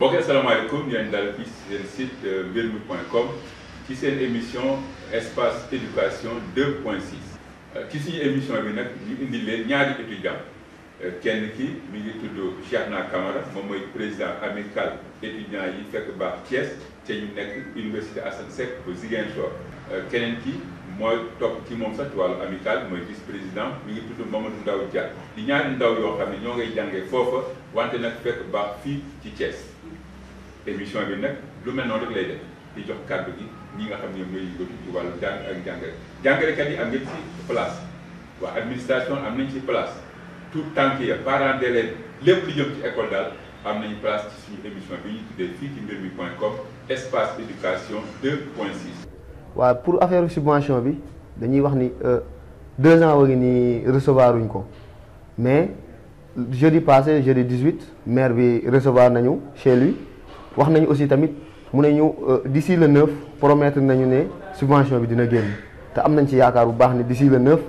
mbokk yi asalaamaaleykum ñu ngi daal fii si seen site mbirmi.com ci seen émission espace éducation 2.6 ci suñu émission bi nag ñu indi leen ñaari étudiant kenn ki mi ngi tudd Cheikhna Camara moom mooy président amical étudiants yi fekk baax Thiès te ñu nekk université Assane Seck bu Ziguinchor keneen ki mooy topp ci moom sax ci wàllu amical mooy vice président mi ngi tudd Mamadou Ndaw Dia di ñaari ndaw yoo xam ne ñoo ngay jàngee foofa wante nag fekk baax fii ci Thiès émission bi nag lu mel noonu rek lay def di jox kàddu gi ñi nga xam ne ñooy yëngatu ci wàllu jàng ak jàngale jàngalekat yi am ngeen ci place waa administration am nañ ci place tout tànk ya parents d'élèves lépp lu jëm ci école daal am nañu place ci suñu émission bi ñu tuddee fii ci mbirmi.com espace éducation 2.6. waaw pour affaire subvention bi dañuy wax ni 2 ans wa ngi nii recevoir wuñ ko mais jeudi passé jeudi 18 maire bi recevoir nañu chez lui wax nañu aussi tamit mu ne ñu d'ici le 9 promettre nañu ne subvention bi dina génn te am nañ ci yaakaar bu baax ne d'ici le 9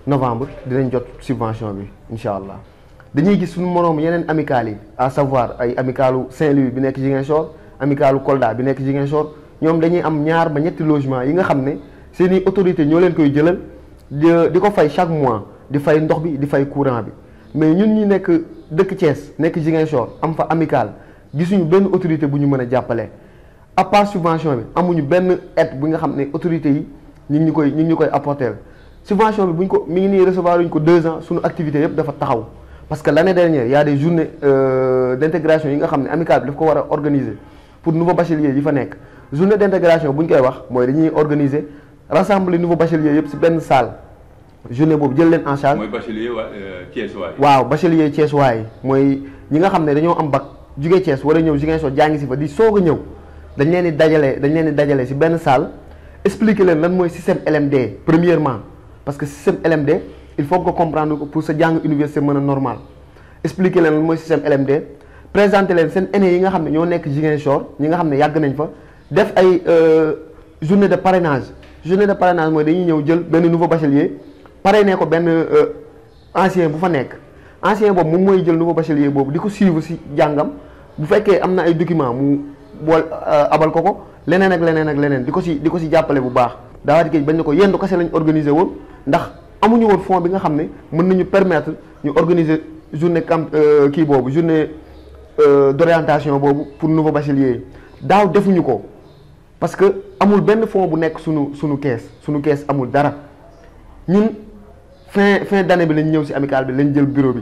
novembre dinañ jot subvention bi incha allah. dañuy gis suñu moroom yeneen amicales yi à savoir ay amicalu Saint-Louis bi nekk Ziguinchor amicalu Kolda bi nekk Ziguinchor ñoom dañuy am ñaar ba ñetti logement yi nga xam ne seeni autorité ñoo leen koy jëlal di ko fay chaque mois di fay ndox bi di fay courant bi mais ñun ñi nekk dëkk Thiès nekk Ziguinchor am fa amical gisuñu benn autorité bu ñu mën a jàppale à part subvention bi amuñu benn aide bi nga xam ne autorité yi ñu ngi ñu koy apporter subvention bi buñ ko mi ngi nii recevoir uñ ko 2 ans suñu activité yëpp dafa taxaw parce que l'année dernière y a des journées d'intégration yi nga xam ne amical bi daf ko war a organiser pour nouveaux bacheliers yi fa nekk journée d'intégration bu ñu koy wax mooy dañuy organiser rassembler nouveaux bacheliers yëpp ci benn salle journée boobu jël leen en charge. mooy bachelier waa Thiès waay. waaw bachelier Thiès waay mooy ñi nga xam ne dañoo am bac jugee Thiès war a ñëw Ziguinchor jàngi si fa di soog a ñëw dañ leen di dajale ci benn salle expliquer leen lan mooy système LMD premièrement parce que système LMD il faut que comprendre ko pour sa jàng université mën a normal expliquer leen lan mooy système LMD présenter leen seen aînés yi nga xam ne ñoo nekk Ziguinchor ñi nga xam ne yàgg nañ fa def ay journée de parrainage mooy dañuy ñëw jël benn nouveau bachelier parrainé ko benn ancien bu fa nekk ancien boobu moom mooy jël nouveau bachelier boobu di ko suivre ci jàngam bu fekkee am na ay documents mu bool abal ko leneen ak leneen di ko ci jàppale bu baax daawaati géej bañ ne ko yendu kese lañ organiser woon ndax amuñu woon fond bi nga xam ne mën nañu permettre ñu organiser journée camp kii boobu journée d'orientation boobu pour nouveau bachelier yi daaw defuñu ko parce que amul benn fond bu nekk suñu kees amul dara ñun fin d'année bi lañ ñëw ci amical bi lañ jël bureau bi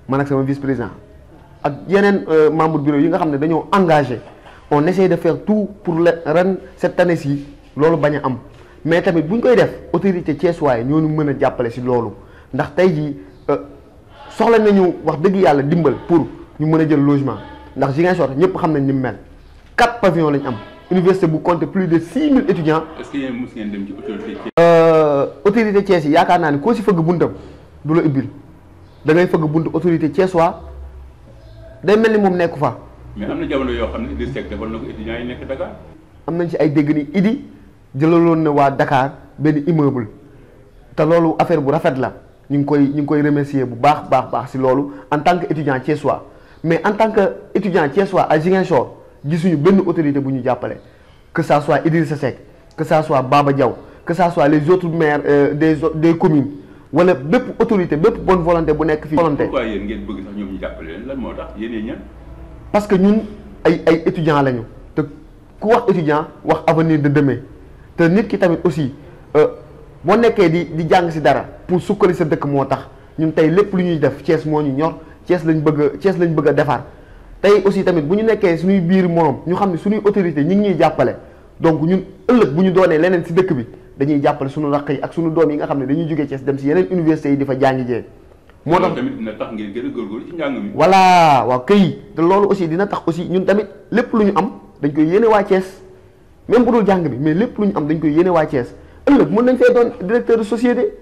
man ak sama vice président ak yeneen membre bureau yi nga xam ne dañoo engagé on essaie de faire tout pour ren cette année-ci loolu bañ a am mais tamit bu ñu koy def autorité thiessois ñoo ñu mën a jàppale ci loolu ndax tey jii soxla nañu wax dëgg yàlla dimbal pour ñu mën a jël logement ndax Ziguinchor ñëpp xam nañ ni mu mel 4 pavillons lañ am université bu compte plus de 6000 étudiants. est-ce que yéen mos ngeen dem ci autorité autorité Thiès yi yaakaar naa ne koo ci fëgg buntam du la ubbil da ngay fëgg bunt autorité thiessois day mel ni moom nekku fa. mais am na jamono yoo xam ne Idriss Seck defal na ko étudiants yi nekk Dakar. am nañ ci ay dégg ni Idi jëlaloon na waa Dakar benn immeuble te loolu affaire bu rafet la ñu ngi koy remercier bu baax ci loolu en tant que étudiant thiessois mais en tant que étudiant thiessois à Ziguinchor gisuñu benn autorité bu ñu jàppale que ça soit Idrissa Seck que ça soit Baba Diaw que ça soit les autres maires des communes wala bépp autorité bépp bonne volonté bu nekk fii. volonté pourquoi yéen ngeen bëgg sax ñoom ñu jàppale leen lan moo tax yéen ñan. parce que ñun ay étudiants lañu te ku wax étudiant wax avenir de demain te nit ki tamit aussi boo nekkee di jàng ci dara pour sukkali sa dëkk moo tax ñun tey lépp lu ñuy def Thiès moo ñu ñor Thiès lañ bëgg a defar tey aussi tamit bu ñu nekkee suñuy biir morom ñu xam ne suñuy autorité ñi ngi ñuy jàppale donc ñun ëllëg bu ñu doonee leneen ci dëkk bi dañuy jàppale suñu raq yi ak suñu doom yi nga xam ne dañuy jógee Thiès dem ci yeneen universités yi di fa jàngi jee moo tax tamit dina tax ngeen gën a góorgóorlu ci njàng mi. voilà waaw kay te loolu aussi dina tax aussi ñun tamit lépp lu ñu am dañ koy yéene waa Thiès même bu dul jàng bi mais lépp lu ñu am dañ koy yéene waa Thiès ëllëg mën nañ fee doon directeur de société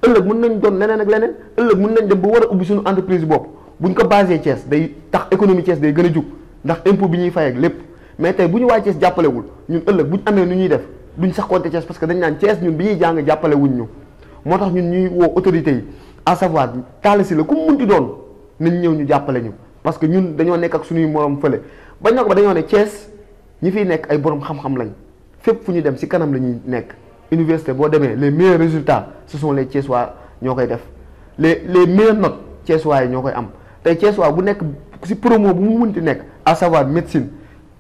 ëllëg mën nañ doon leneen ak leneen ëllëg mën nañ dem ba war a ubbi suñu entreprise bopp buñ ko basé Thiès day tax économie Thiès day gën a jug ndax impôt bi ñuy fay ak lépp mais tey bu ñu waa Thiès jàppalewul ñun ëllëg bu ñu amee nu ñuy def duñ sax compter Thiès parce que dañ naan Thiès ñun bi ñuy jàng jàppale wuñ ñu moo tax ñun ñuy woo autorités yi à savoir Talla Sylla ku mu munti doon nañ ñëw ñu jàppale ñu parce que ñun dañoo nekk ak suñuy morom fële bañ na ko ba dañoo ne Thiès ñi fiy nekk ay borom xam-xam lañ fépp fu ñu dem ci kanam la ñuy nekk université boo demee les meilleurs résultats ce sont les Thiessois ñoo koy def les meilleures notes Thiessois yi ñoo koy am tey Thiessois bu nekk ci promo bu mu munti nekk à savoir médecine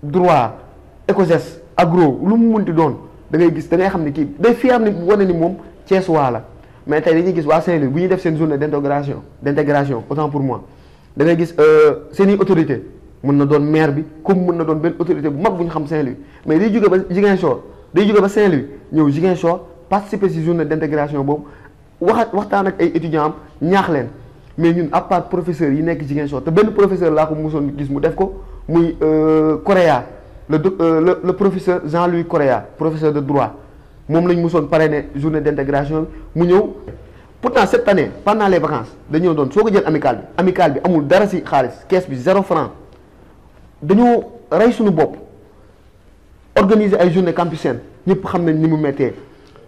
droit écosès agro lu mu munti doon da ngay gis da ngay xam ne kii day fier ni wane ni moom Thiessois la mais tey dañuy gis waa Saint-Louis bu ñuy def seen journée d'intégration autant pour moi da ngay gis seeni autorité mën na doon maire bi comme mën na doon benn autorité bu mag bu ñu xam Saint-Louis mais day jóge ba Ziguinchor day jóge ba Saint-Louis ñëw Ziguinchor participer ci journée d'intégration boobu waxtaan ak ay étudiants am ñaax leen mais ñun à part professeur yi nekk Ziguinchor te benn professeur laa ko mosoon gis mu def ko muy Correa le professeur Jean-Louis Correa professeur de droit moom lañ mosoon parrainé journée d'intégration mu ñëw pourtant cette année pendant les vacances dañoo doon soo ko jël amical bi amul dara ci xaalis kees bi 0 franc dañoo rey suñu bopp organiser ay journée campusenne ñëpp xam nañ ni mu méttee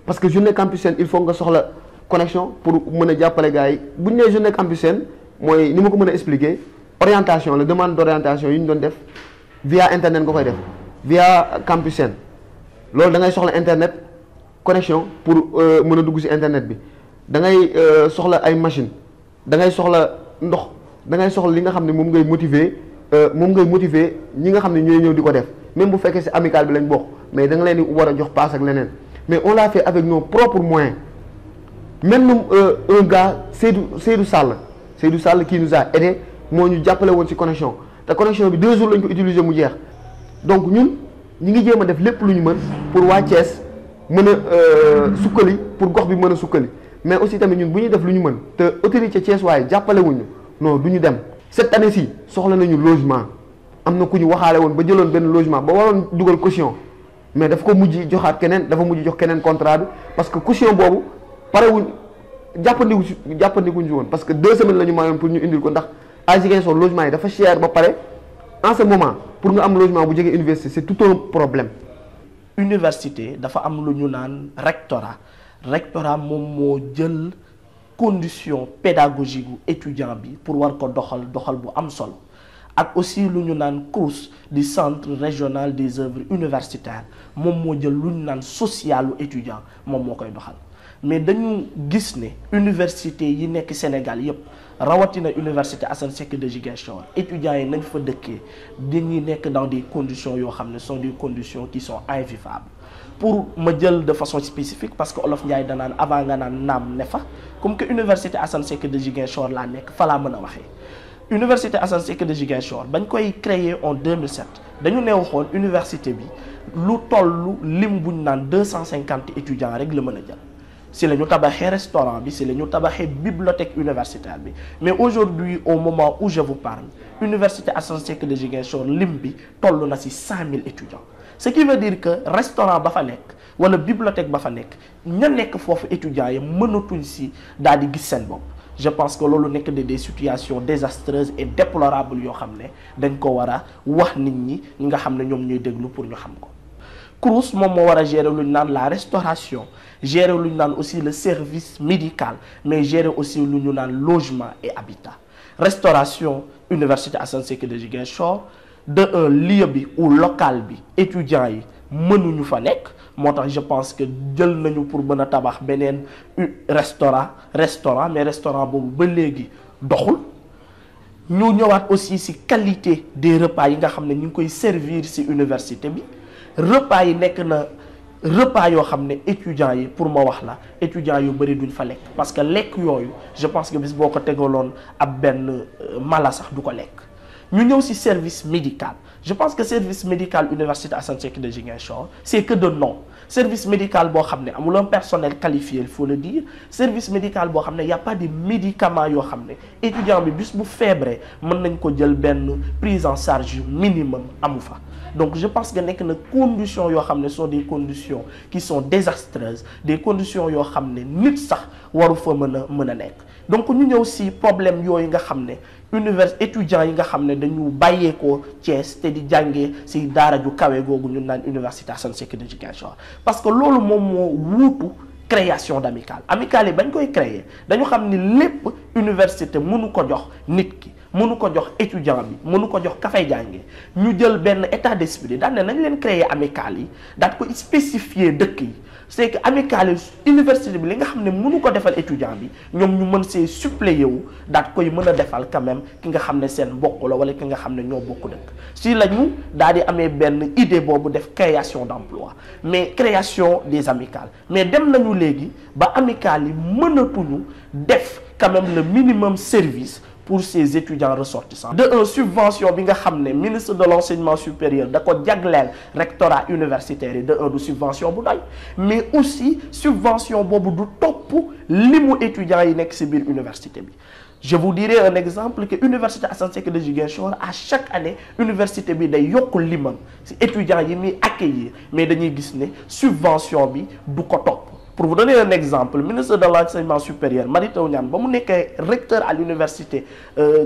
parce que journée campusenne il faut nga soxla connexion pour mën a jàppale gars yi bu ñu nee journée campusenne mooy ni ma ko mën a expliquer orientation la demande d'orientation yi ñu doon def via internet nga koy def via campusenne loolu da ngay soxla internet connexion pour mën a dugg ci internet bi da ngay soxla ay machine da ngay soxla ndox da ngay soxla li nga xam ne moom ngay motiver ñi nga xam ne ñooy ñëw di ko def même bu fekkee ci amical bi lañ bokk mais da nga leen di war a jox paas ak leneen mais on l'a fait avec nos propres moyens même un gars Seydou Sall qui nous a aidé moo ñu jàppale woon ci connexion te connexion bi 2 jours lañ ko utiliser mu jeex donc ñun ñi ngi jéem a def lépp lu ñu mën pour waa Thiès mën a sukkali pour gox bi mën a sukkali mais aussi tamit ñun bu ñuy def lu ñu mën te autorité Thiès waaye jàppale wuñu non du ñu dem cette année-ci soxla nañu logement am na ku ñu waxaale woon ba jëloon benn logement ba waroon dugal caution mais dafa ko mujj joxaat keneen dafa mujj jox keneen contrat bi parce que caution boobu parewuñ jàppandikuñ ci woon parce que 2 semaines la ñu mayoon pour ñu indil ko ndax à Ziguinchor logement yi dafa cher ba pare en ce moment pour nga am logement bu jege université c'est tout un problème. Université dafa am lu ñu naan rectorat moom moo jël condition pédagogique bu étudiant bi pour war ko doxal bu am solo ak aussi lu ñu naan CROUS di centre régional des œuvres universitaires moom moo jël lu ñu naan socialu étudiant moom moo koy doxal mais dañu gis ne université yi nekk Sénégal yépp rawatina université Assane Seck de Ziguinchor étudiants yi nañ fa dëkkee dañuy nekk dans des conditions yoo xam ne sont des conditions qui sont invivables pour ma jël de façon spécifique parce que Olof Ndiaye danaan avant nga naan naam ne fa comme que université Assane Seck de Ziguinchor laa nekk fa laa mën a waxee université Assane Seck de Ziguinchor bañ koy créer en 2007 dañu ne waxoon université bi lu tollu lim buñ naan 250 étudiants rek la mën a jël si la ñu tabaxee restaurant bi si la ñu tabaxee bibliothèque universitaire bi mais aujourd'hui au moment où je vous parle université Assane Seck de Ziguinchor lim bi toll na ci 5000 étudiants ce qui veut dire que restaurant ba fa nekk wala bibliothèque ba fa nekk ña nekk foofu étudiants yi mënatuñ ci daal di gis seen bopp je pense que loolu nekk des situations désastreuses et déplorables yoo xam ne dañ ko war a wax nit ñi nga xam ne ñoom ñuy déglu pour ñu xam ko CROUS moom moo war a gérer lu ñu naan la restauration gérer lu ñu naan aussi le service médical mais gérer aussi lu ñu naan logement et habitat restauration université Assane Seck de Ziguinchor de un lieu bi ou local bi étudiants yi mënuñu fa nekk moo tax je pense que jël nañu pour mën a tabax beneen restaurant mais restaurant boobu ba léegi doxul ñu ñëwaat aussi ci qualité des repas yi nga xam ne ñu ngi koy servir ci université bi repas yi nekk na repas yoo xam ne étudiants yi pour ma wax la étudiants yu bari duñ fa lekk parce que lekk yooyu je pense que bis boo ko tegaloon ab benn mala sax du ko lekk ñu ñëw ci service médical je pense que service médical université Assane Seck de Ziguinchor c'est que de nom service médical boo xam ne amul un personnel qualifié il faut le dire service médical boo xam ne y a pas de médicaments yoo xam ne étudiant bi bis bu feebaree mën nañ ko jël benn prise en charge minimum amu fa donc je pense que nekk na conditions yoo xam ne sont des conditions qui sont désastreuses des conditions yoo xam ne nit sax waru fa mën a nekk donc ñu ñëw ci problème yooyu nga xam ne étudiants yi nga xam ne dañu bàyyeekoo Thiès te di jàngee ci daara ju kawe googu ñu naan université Assane Seck de Ziguinchor parce que loolu moom moo wuutu création d'amicale amicale yi bañ koy créer dañu xam ni lépp université mënu ko jox nit ki mënu ko jox étudiant bi mënu ko jox ka fay jàngee ñu jël benn état d'esprit daal ne nañ leen créer amicale yi daal ko spécifier dëkk yi c'est que amicale yi université bi li nga xam ne mënu ko defal étudiant bi ñoom ñu mën see suppléer wu daal koy mën a defal quand même ki nga xam ne seen mbokk la wala ki nga xam ne ñoo bokk dëkk si la ñu daal di amee benn idée boobu def création d'emploi mais création des amicales mais dem nañu léegi ba amicale yi mënatuñu def quand même le minimum service pour ces étudiants ressortissants. De subvention bi nga xam ne ministre de l'enseignement supérieur da ko jagleel rectorat universitaire yi de du subvention bu doy mais aussi subvention boobu du topp limu étudiants yi nekk ci biir université bi. Je vous dirai un exemple que université Assane Seck de Ziguinchor à chaque année université bi day yokk limam ci étudiants yi muy accueillir mais dañuy gis ne subvention bi du ko topp. Pour vous donner un exemple, le ministre de l'enseignement supérieur, Mary Teuw Niane, ba mu nekkee recteur à l'université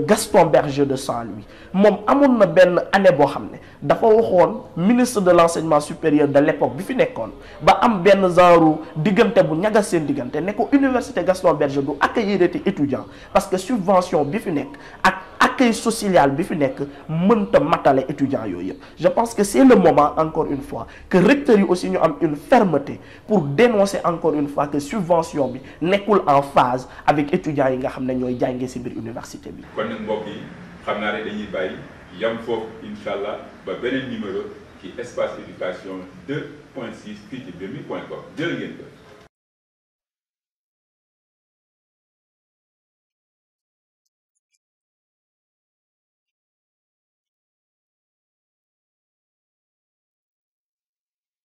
Gaston Berger de Saint-Louis moom amoon na benn année boo xam ne dafa waxoon ministre de l'enseignement supérieur de l'époque bi fi nekkoon ba am benn genre diggante bu ñaga seen diggante ne ko université Gaston Berger du accueillir étudiant parce que subvention bi fi nekk ak accueil social bi fi nekk mënta matale étudiants yooyu yëpp. Je pense que c'est le moment encore une fois que recteurs yi aussi ñu am une fermeté pour dénoncer encore une fois que subvention bi nekkul en phase avec étudiants yi nga xam ne ñooy jàngee ci biir université bi. kon nag mbokk yi xam naa ne dañuy bàyyi yam foofu incha allah ba beneen numéro ci espace éducation 2.6 fii ci Mbir mi.com jërë ngeen ko.